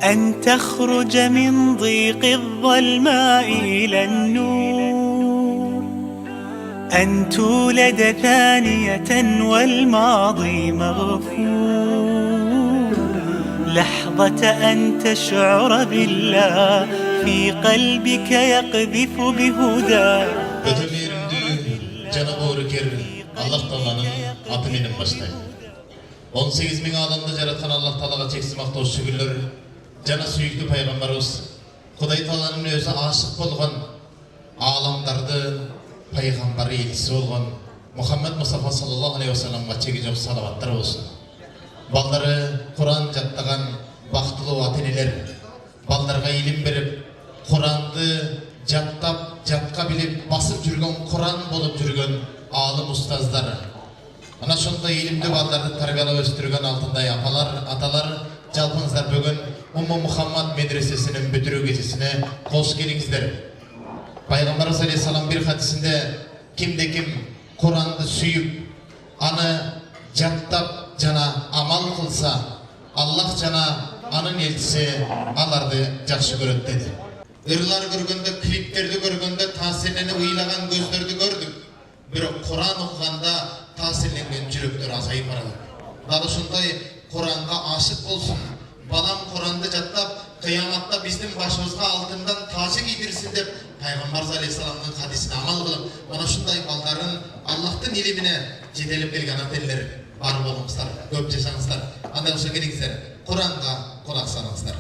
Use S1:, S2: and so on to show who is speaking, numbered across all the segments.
S1: أن تخرج من ضيق الظلماء إلى النور، أن تولد ثانية والماضي مغفور، لحظة أن تشعر بالله في قلبك يقذف بهداه.
S2: Allah Taala'nın adı benim başlayın. 18 bin alamda jaratan Allah Taala'ga çeksiz maqtao şükürler. Jana süýükli Peygamberimiz Hudaý Taala'nın özü aşık bolgan alamdardy Peygamberi elçisi bolgan Muhammed Mustafa sallallahu aleyhi ve sellem'e çekijek salavatlar bolsun. Baldary Kur'an jatlagan baktılı wataneler, baldarga ilim berip Kur'andy jattap, jatka bilip basıp jürgen Kur'an bolup jürgen alim ustazlar. Ana şonda ilimli baldardy tarbiyalap östürgen altynday apalar, atalar, jalpyňyzlar bugün Ummu Muhammad medresesinin bütürü gecesine hoş geliňizler. Peygamberimiz aleyhisselam bir hadisinde kimde kim Kur'an'da süyüp, anı jattap jana amal kılsa, Allah jana anın elçisi alardı jakşı göröt dedi. Irlar görgönde, kliplerdi görgönde tasirleni uylagan gözlerdi gördük. Birok Kur'an okuganda tasirlengen jürekler azayıp barady. Dal şunday Kur'an'a aşık bolsun. Balam Kur'an'da jattap, kıyamatta bizim başımızga altından tacı giydirsin dep Peygamber Aleyhisselam'ın hadisine amal kılıp, ona şunday baldarın Allah'ın ilimine jedelip gelgen ateller bar bolumuzlar, köp yaşaňyzlar. Anda olsa geliňizler, Kur'an'a kulak salaňyzlar.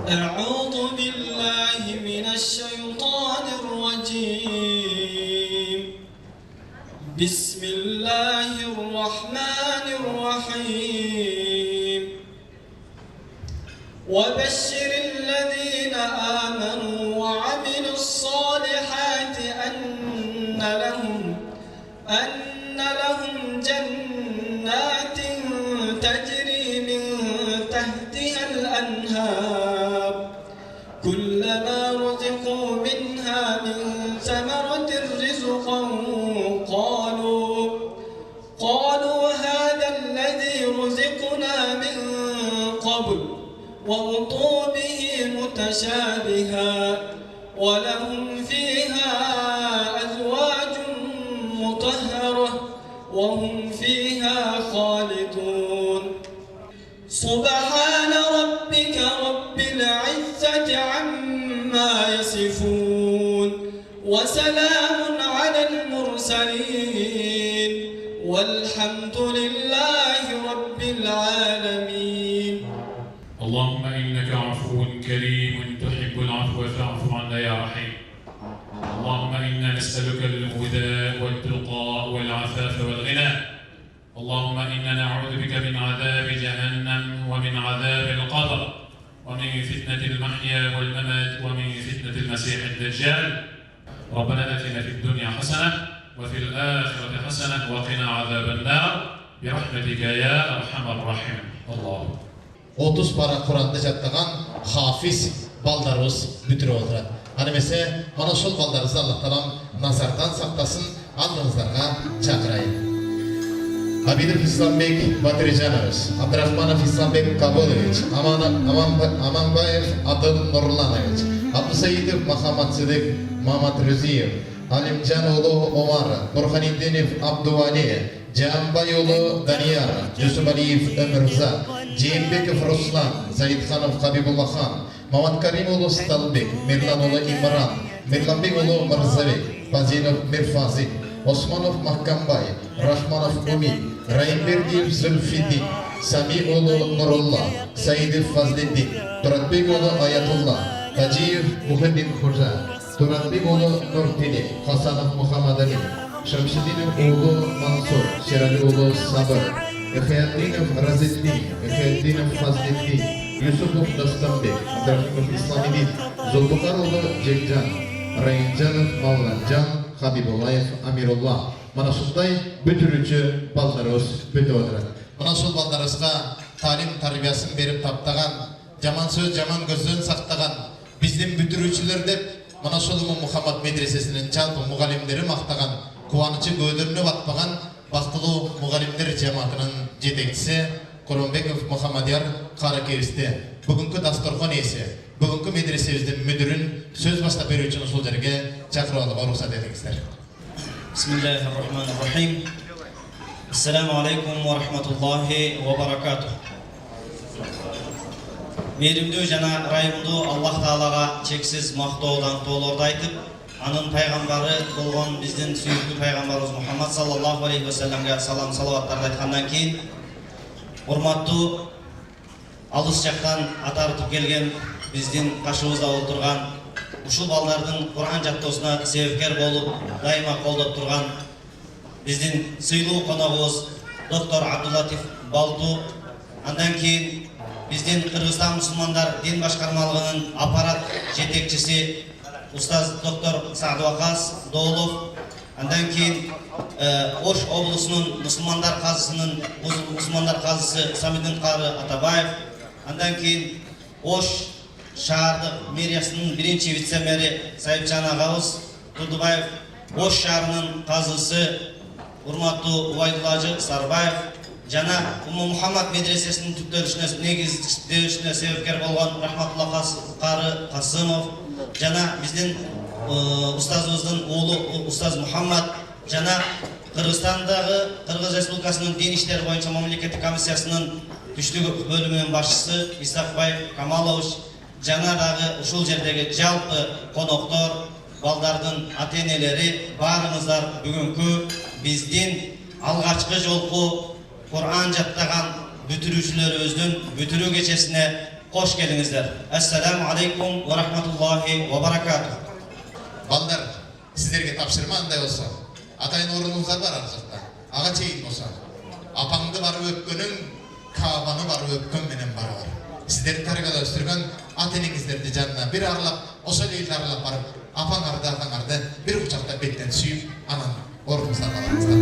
S3: Eûzu billahi mineşşeytanirracim. Bismillahirrahmanirrahim. وبشر الذين آمنوا وعملوا الصالحات أن لهم جنات تجري من تحتها الأنهار كلما رزقوا منها من ثمرة رزقا قالوا هذا الذي رزقنا من قبل وأطوا به متشابها ولهم فيها أزواج مطهرة وهم فيها خالدون. سبحان ربك رب العزة عما يصفون وسلام على المرسلين والحمد لله رب العالمين.
S4: اللهم إنك عفو كريم تحب العفو فاعف عنا يا رحيم. اللهم إنا نسألك الهدى والتقى والعفاف والغنى. اللهم إنا نعوذ بك من عذاب جهنم ومن عذاب القبر ومن فتنة المحيا والممات ومن فتنة المسيح الدجال. ربنا آتنا في الدنيا حسنة وفي الآخرة حسنة وقنا عذاب النار برحمتك يا أرحم الراحمين. الله.
S2: 30 para Kur'an'da jattagan hafiz baldarımız bütürüp oturadi. Hani mesela mana şol baldarımızı Allah Taala nazardan saklasın, aldığınızlarga çakırayın. Abidov İslambek Batırjanoviç, Abdurrahmanov İslambek Kabuloviç, Amanbayev Adıl Nurlanoviç, Abdusayidov Muhammad Sıdık Mahmut Rüziyev, Alimjanoğlu Omar, Burhanidinov Abduvaliyev, Canbayolu Daniyar, Yusuf Aliyev Ömürza, Ceymbekov Ruslan, Zayidxanov Habibullah Khan, Mamad Karimoğlu Stalbek, Mirlanoğlu İmran, Mirlanbekoğlu Mirzabek, Fazilov Mirfazi, Osmanov Mahkambay, Rahmanov Umid, Raimberdiyev Zülfidin, Samioğlu Nurullah, Saidov Fazleddin, Turatbekoğlu Ayatullah, Taciyev Muhaddin Hoca, Turatbekoğlu Nurtili, Hasanov Muhammad Ali, Şamşidinov oğlu Mansur, Şeralioğlu Sabır, Ekhayatdinov Razeddin, Ekhayatdinov Fazleddin, Yusupov Dastanbek, Abdurrahimov Islamidin, Zulbukaroğlu Cekcan, Rayincanov Mavlancan, Habibullayev Amirullah. Mana şunday bütürücü baldarımız bütüp oturadi. Mana şol baldarımızga talim tarbiyaсын berip taptagan, jaman söz, jaman gözden saktagan bizdin bütürücüler dep mana şol Muhammad medresesinin çalpı mugallimleri maktagan, kuvanычы gödөрünө batpagan baktılуу mugallimler cemaatının jetekçisi Korombekov Muhammadiyar Karakeviste bugünkü dastorxon esi, bugünkü medresebizde müdürün söz başlap berүү үчүн ушул жерге чакырып алууга уруксат этиңиздер.
S5: Bismillahirrahmanirrahim. Assalamu alaikum wa rahmatullahi wa barakatuh. Мейримдүү жана ырайымдуу Аллах Таалага чексиз мактоо даңктоолорду айтып, анын пайгамбары болгон биздин сүйүктүү пайгамбарыбыз Мухаммад саллаллаху алейхи ва салламга салам салаваттарды айткандан кийин, урматтуу алыс жактан атартып келген биздин кашыбызда отурган ушул балдардын Кур'ан жаттоосуна себепкер болуп, дайыма колдоп турган биздин сыйлуу коногубуз доктор Абдуллатиф Балту, андан кийин биздин Кыргызстан мусулмандар дин башкармалыгынын аппарат жетекчиси устаз доктор Саадвакас Доолов, андан кийин Ош облусунун мусулмандар казысы Самидин Кары Атабаев, андан кийин Ош шаардык мэриясынын биринчи вице-мэри Сайыпчан агабыз Турдубаев, Ош шаарынын казысы урматтуу Убайдуллажы Сарбаев жана Уму Мухаммад медресесинин түптөлүшүнө негиздешине себепкер болгон Рахматулла Кары Касымов жана биздин устазыбыздын уулу устаз Мухаммад жана Кыргызстандагы Кыргыз Республикасынын дин иштери боюнча мамлекеттик комиссиясынын түштүк бөлүмүнүн башчысы Исакбаев Камалович жана дагы ушул жердеги жалпы коноктор, балдардын ата-энелери баарыңыздар бүгүнкү биздин алгачкы жолку Кур'ан жаттаган бүтүрүүчүлөрүбүздүн бүтүрүү кечесине кош келиңиздер. Ассаламу алейкум ва рахматуллахи ва баракатух.
S2: Балдар, сиздерге тапшырма андай болсо, атайын орнуңуздар бар ар жакта. Ага чейин болсо, апаңды барып өпкөнүң, Каабаны барып өпкөн менен барабар. Сиздерди тарбиялап өстүргөн ата-энеңиздерди жанына бир арлап, ошол эле арлап барып, апаңарды, атаңарды бир кучактап беттен сүйүп, анан орнуңуздарга алыңыздар.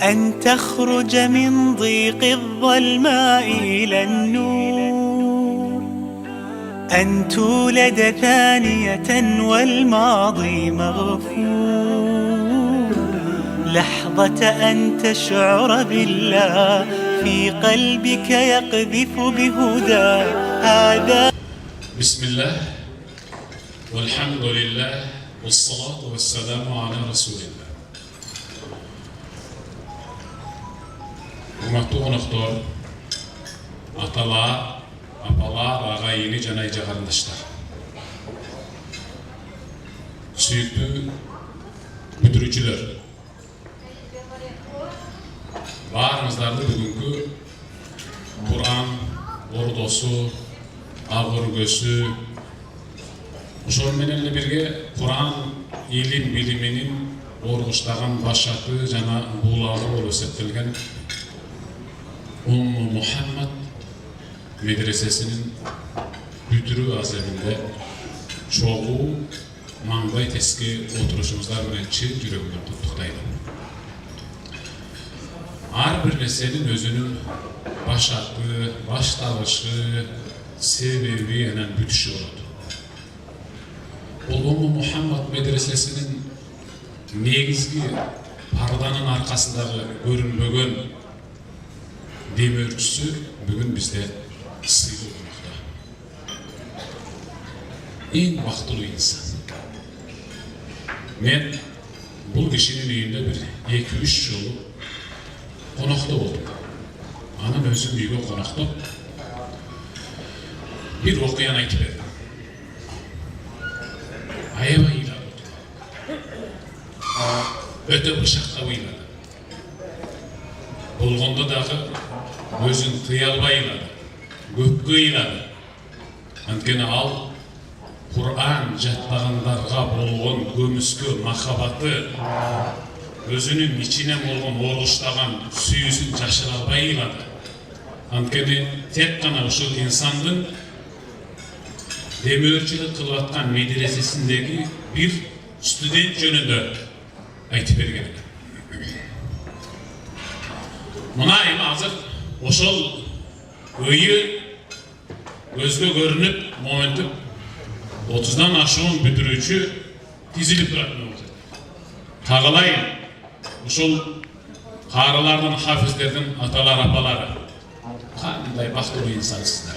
S1: أن تخرج من ضيق الظلماء إلى النور، أن تولد ثانية والماضي مغفور، لحظة أن تشعر بالله في قلبك يقذف بهدى هذا.
S4: بسم الله والحمد لله والصلاة والسلام على رسول الله. Урматтуу коноктору, аталар, апалар, агайыны жана эже карындаштар. Сүйүктүү бүтүрүүчүлөр. Баарыңыздарды бүгүнкү Кур'ан ордосу, ак өргөсү, ошол менен эле бирге Кур'ан илим билиминин оргуштаган башаты жана булалы болуп эсептелген Умму Мухаммад медресесинин бүтүрүү аземинде чогуу маңдай теске отурушуңуздар менен чын жүрөгүмөн куттуктайм. Ар бир нерсенин өзүнүн башаты, башталышы, себеби менен бүтүшү болот. Бул Умму Мухаммад медресесинин негизги парданын аркасындагы көрүнбөгөн демөөрчүсү бүгүн бизде сыйлуу конокто. Эң бактылуу инсан. Мен бул кишинин үйүндө бир 2-3 жолу конокто болдум. Анын өзүм үйгө коноктоп бир окуяны айтып бердим. Аябай ыйланып өтө бышакка ыйлады. Болгондо дагы өзүн тыя албай ыйлады, көпкө ыйлады. Анткени ал Кур'ан жаттагандарга болгон көмүскө махабаты, өзүнүн ичинен болгон оргуштаган сүйүүсүн жашыра албай ыйлады. Анткени тек гана ушул инсандын демөөрчүлүк кылып аткан медресесиндеги бир студент жөнүндө айтып берген. Мына эми азыр ошол ыйы Gözgө görünüp, momentim 30'dan aşığın bütürücü dizilip duratın oldu. Tağılayın, uşul qarılardan, hafizlerden, atalar, apaları. Qanday baxtlı insansızlar.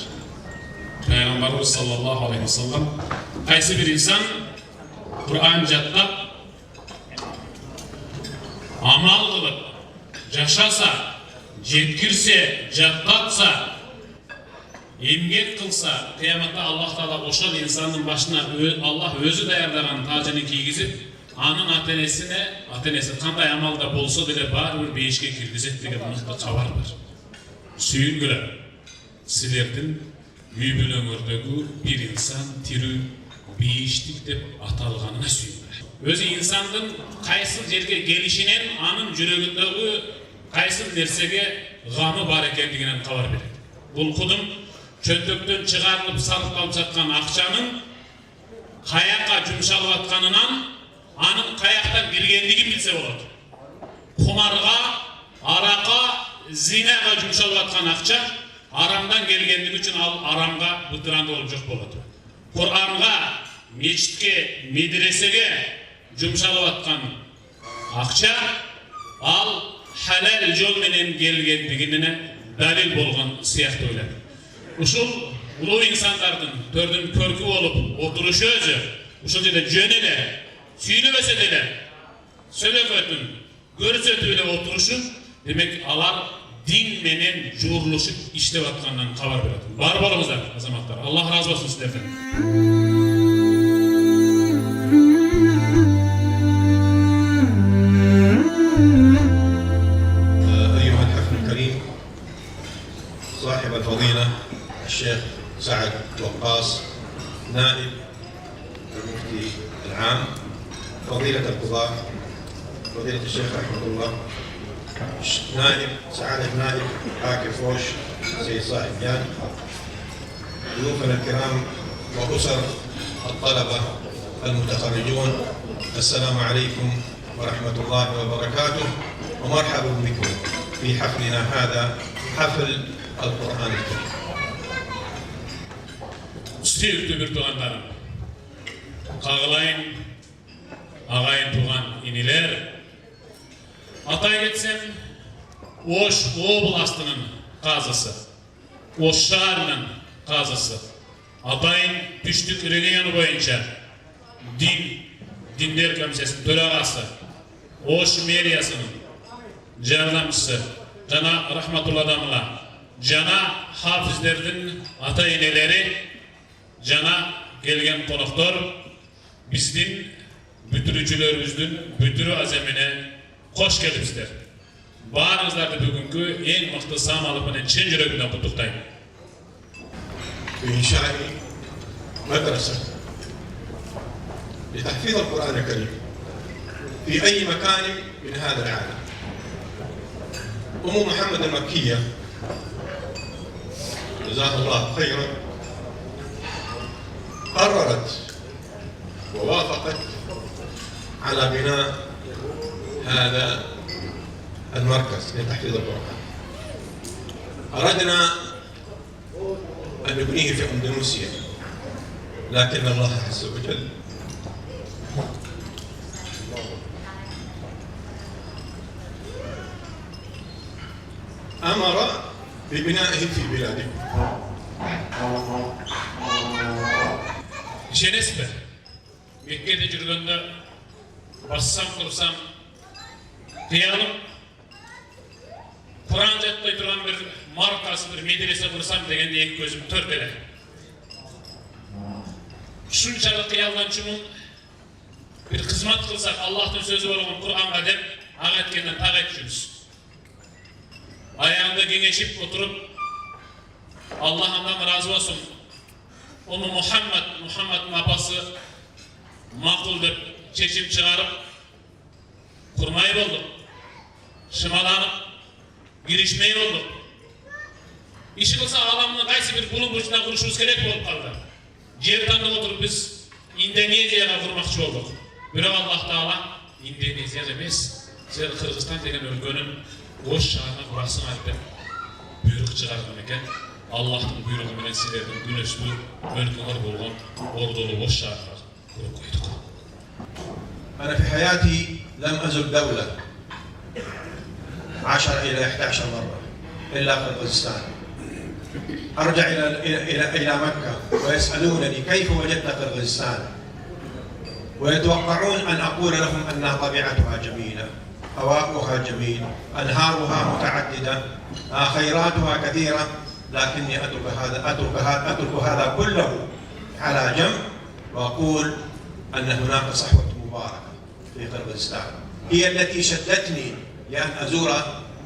S4: Peygamberimiz sallallahu aleyhi ve sellem qaysi bir insan Kur'an jatlab, amal qılıp, yaşasa, jetkirse, jatlatsa, emgek kılsa, kıyamatta Allah Teala oşal insanın başına Allah özü dayarlagan tacını kiygizip, anın atenesi kanday amalda bolsa dile baribir beyişke kirgizet деген mıhtı çavar var. Sүйüngüler, sizlerden Büyübül öngördögü bir insan tiri beyiştik dep atalganına sүйüngüler. Özü insandın kaysıl jerge gelişinen anın jürөгүндөгү kaysıl nersege gamı bar ekendiginen kabar berет. Bul kudum çöntөктөн çıgarılıp sarıflanıp жатқан акчанын kayakka jumşalып atkanынан anın kayaktan girgendigin bilse bolot. Kumarga, araka, zinaga jumşalып atkan akça aramdan gelgendigi üçün al aramga bıtırandı olup жоқ bolot. Kur'anга, meçitke, medresege jumşalып atkan akça al halal jol menen gelgendigine dalil bolgan siyahtı oylap. Uşul ulu insanlardan tördün körkü olup oturuşu özü, uşul jerde jön ele, süйлөбөсө деле, сөйлөгөтүн, көрсөтүп эле отурuşu, demek alar din menen жуурулушуп иштеп аткандан кабар берет. Бар болуңуздар, азаматтар. Allah razı olsun sizlerden.
S6: أيها الحفل الكريم صاحب الفضيلة الشيخ سعد وقاص نائب المفتي العام فضيلة القضاة فضيلة الشيخ رحمه الله نائب سعادة نائب حاكم فوش سيد صاحب جان ضيوفنا الكرام وأسر الطلبة المتخرجون السلام عليكم ورحمة الله وبركاته ومرحبا بكم في حفلنا هذا حفل القرآن الكريم.
S4: Süyüktü bir tuğanlarım. Kağılayın, ağayın tuğan iniler. Atay geçsem, Oş oblastının kazısı, Oş şaharının kazısı. Atayın Püştük regionu boyunca Dinler Komisyası'nın törağası, Oş meriyasının jardamçısı, Cana Rahmatullah Damla, Cana hafizlerden ata ineleri, Cana gelgen konuklar, bizdin bütürücülerimizдің bütürü azemine hoş geldinizler. Barınızlarda bugünkü en mıhtı samalıpının çin jürөгүнөн kutuktayım.
S6: بإنشاء مدرسة لتحفيظ القرآن الكريم في أي مكان من هذا العالم. أم محمد المكية جزاها الله خيرا قررت ووافقت على بناء هذا المركز لتحفيظ القرآن. أردنا أن نبنيه في أندونيسيا لكن الله عز وجل أمر ببنائه في بلادكم.
S4: İşenes be. Mekke'de жүргөндө bassam kursam kıyalım. Kur'an jatpay turgan bir markas, bir medrese kursam degende ek gözüm tört ele. Şunçalık kıyalgançımın bir hizmet kılsak Allah'ın sözü olan Kur'an'a dep ağa etkenden tağa etçimiz. Ayağında gengeşip oturup Allah'ından razı olsun. Onu Muhammed'in apası makul dep çeşip çıkarıp kurmayı oldu. Şımalanıp girişmeyi oldu. İşi kılsa alamını kaysi bir bulun burcuna kuruşumuz gerek olup kaldı. Jertanda oturup biz Indonezya'ya kurmakçı olduk. Biroq Allah Taala Indonezya emes, sen Kırgızstan degen өлkөнүн Oş şaharına kurasın ayıp dep buyruk çıkargan eken. Allah'ın buyruğu bilen sizlerden güneşli, mülküler bolğan, ordulu boş şartlar kurup koyduk.
S6: أنا في حياتي لم أزر دولة 10 إلى 11 مرة إلا قرغيزستان. أرجع إلى مكة ويسألونني كيف وجدت قرغيزستان؟ ويتوقعون أن أقول لهم أنها طبيعتها جميلة، هواؤها جميل، أنهارها متعددة، خيراتها كثيرة، لكني أترك هذا كله على جنب وأقول أن هناك صحوة مباركة في قرغيزستان هي التي شدتني لأن أزور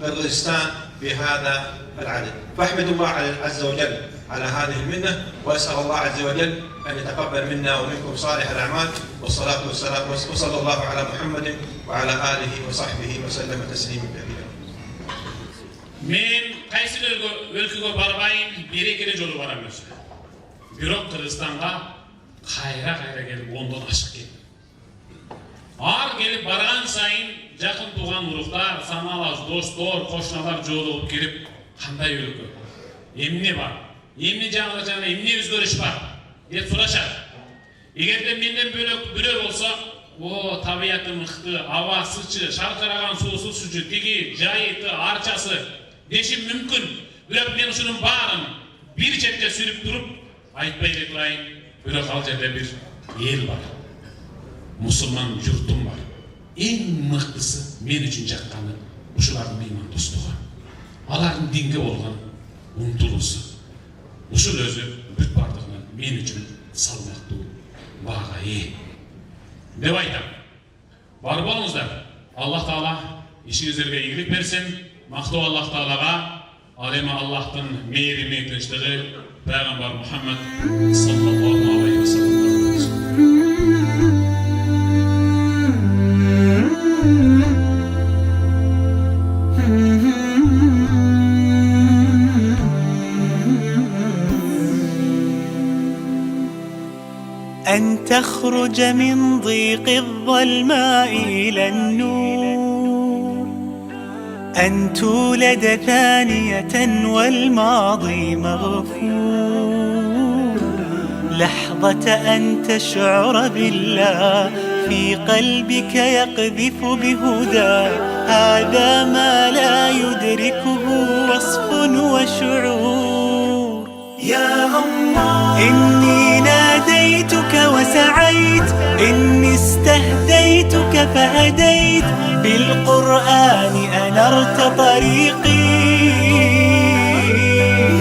S6: قرغيزستان بهذا العدد. فأحمد الله عز وجل على هذه المنة، وأسأل الله عز وجل أن يتقبل منا ومنكم صالح الأعمال، والصلاة والسلام وصلى الله على محمد وعلى آله وصحبه وسلم تسليما كثيرا.
S4: Men qaysi өлkөгө барбайын, берекеле жолу барам өзү. Бирок Кыргызстанга кайра келип ондон ашык келдим. Ар келип барган сайын жакын тууган уруктар, саналас достор, кошуналар жолугуп келип, кандай өлкө? Эмне бар? Эмне жаңылык, эмне өзгөрүш бар? деп сурашат. Эгерде менден бөлөк бирөө болсо, о табиаты мыкты, абасычы, шаркыраган суусу сүчү, тиги жайыты, арчасы дешим мүмкүн. Бирок мен ушунун баарын бир четке сүрүп туруп айтпай эле турайын. Бирок ал жерде бир эл бар. Мусулман журтум бар. Эң мыктысы мен үчүн жакканы ушулардын меймандостугу. Алардын динге болгон умтулуусу. Ушул өзү бүт бардыгынан мен үчүн салмактуу баага ээ деп айтам. Бар болуңуздар. Аллах Таала ишиңиздерге ийгилик берсин. Мактоо Аллах Таалага, ал эми Аллахтын мээрими, тынчтыгы пайгамбар Мухаммад саллаллаху алейхи ва саллам.
S1: أن تخرج من ضيق الظلماء إلى النور، أن تولد ثانية والماضي مغفور، لحظة أن تشعر بالله في قلبك يقذف بهدى، هذا ما لا يدركه وصف وشعور. يا الله إني ناديتك وسعيت، إني استهديتك فهديت، بالقرآن أنرت طريقي.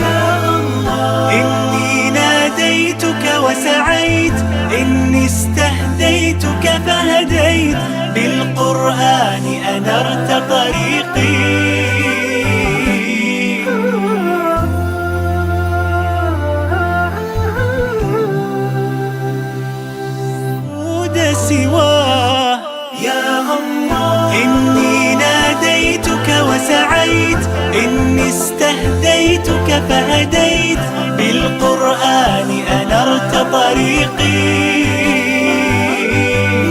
S1: يا الله إني ناديتك وسعيت، إني استهديتك فهديت، بالقرآن أنرت طريقي. سواه يا الله إني ناديتك وسعيت، إني استهديتك فهديت، بالقرآن أنرت طريقي.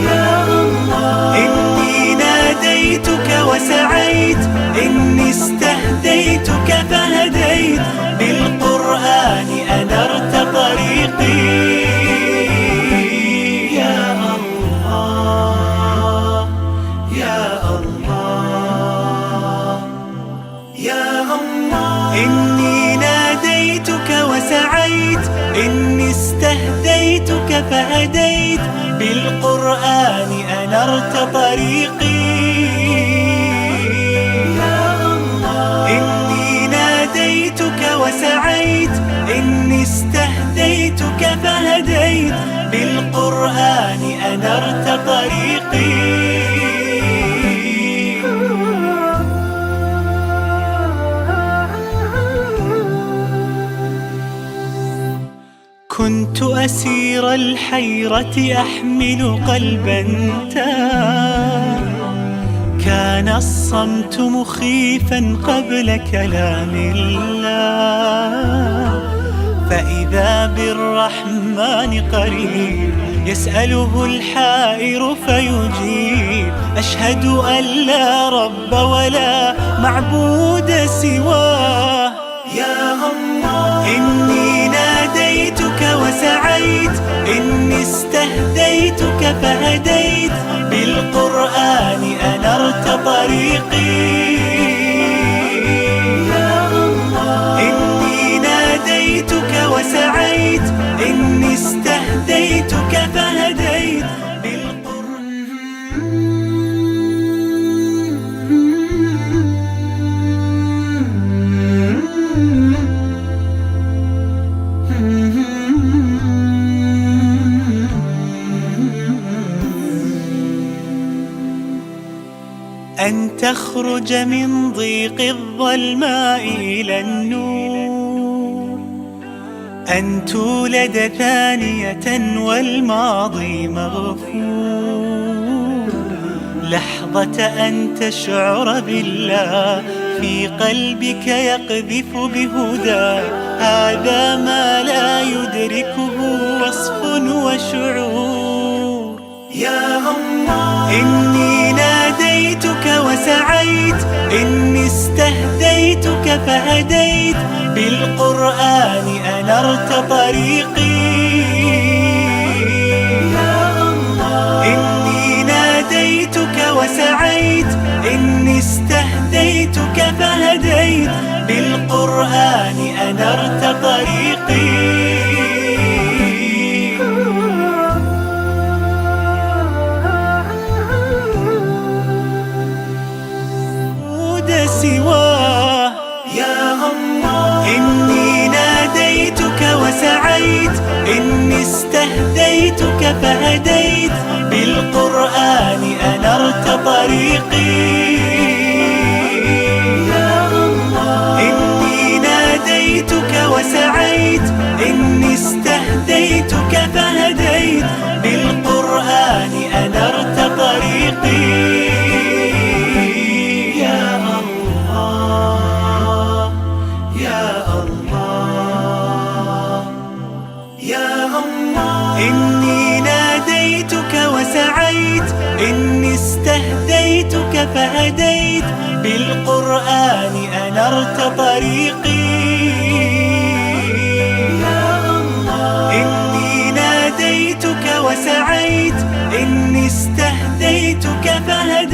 S1: يا الله إني ناديتك وسعيت، إني استهديتك فهديت، بالقرآن أنرت طريقي. إني ناديتك وسعيت، إني استهديتك فهديت، بالقرآن أنرت طريقي. يا الله إني ناديتك وسعيت، إني استهديتك فهديت، بالقرآن أنرت طريقي. كنت أسير الحيرة أحمل قلبا تاه، كان الصمت مخيفا قبل كلام الله، فإذا بالرحمن قريب يسأله الحائر فيجيب، أشهد أن لا رب ولا معبود سواه. يا إني ناديتك وسعيت، إني استهديتك فهديت، بالقرآن أنرت طريقي. إني ناديتك وسعيت، إني استهديتك فهديت، أن تخرج من ضيق الظلماء إلى النور، أن تولد ثانية والماضي مغفور، لحظة أن تشعر بالله في قلبك يقذف بهدى، هذا ما لا يدركه وصف وشعور. يا الله إني ناديتك وسعيت، إني استهديتك فهديت، بالقرآن أنرت طريقي. إني ناديتك وسعيت، إني استهديتك فهديت، بالقرآن أنرت طريقي. سواه يا الله إني ناديتك وسعيت، إني استهديتك فهديت، بالقرآن أنرت طريقي. إني ناديتك وسعيت، إني استهديتك فهديت، بالقرآن أنرت طريقي. إني ناديتك وسعيت، إني استهديتك فهديت، بالقرآن أنرت طريقي. إني ناديتك وسعيت، إني استهديتك فهديت،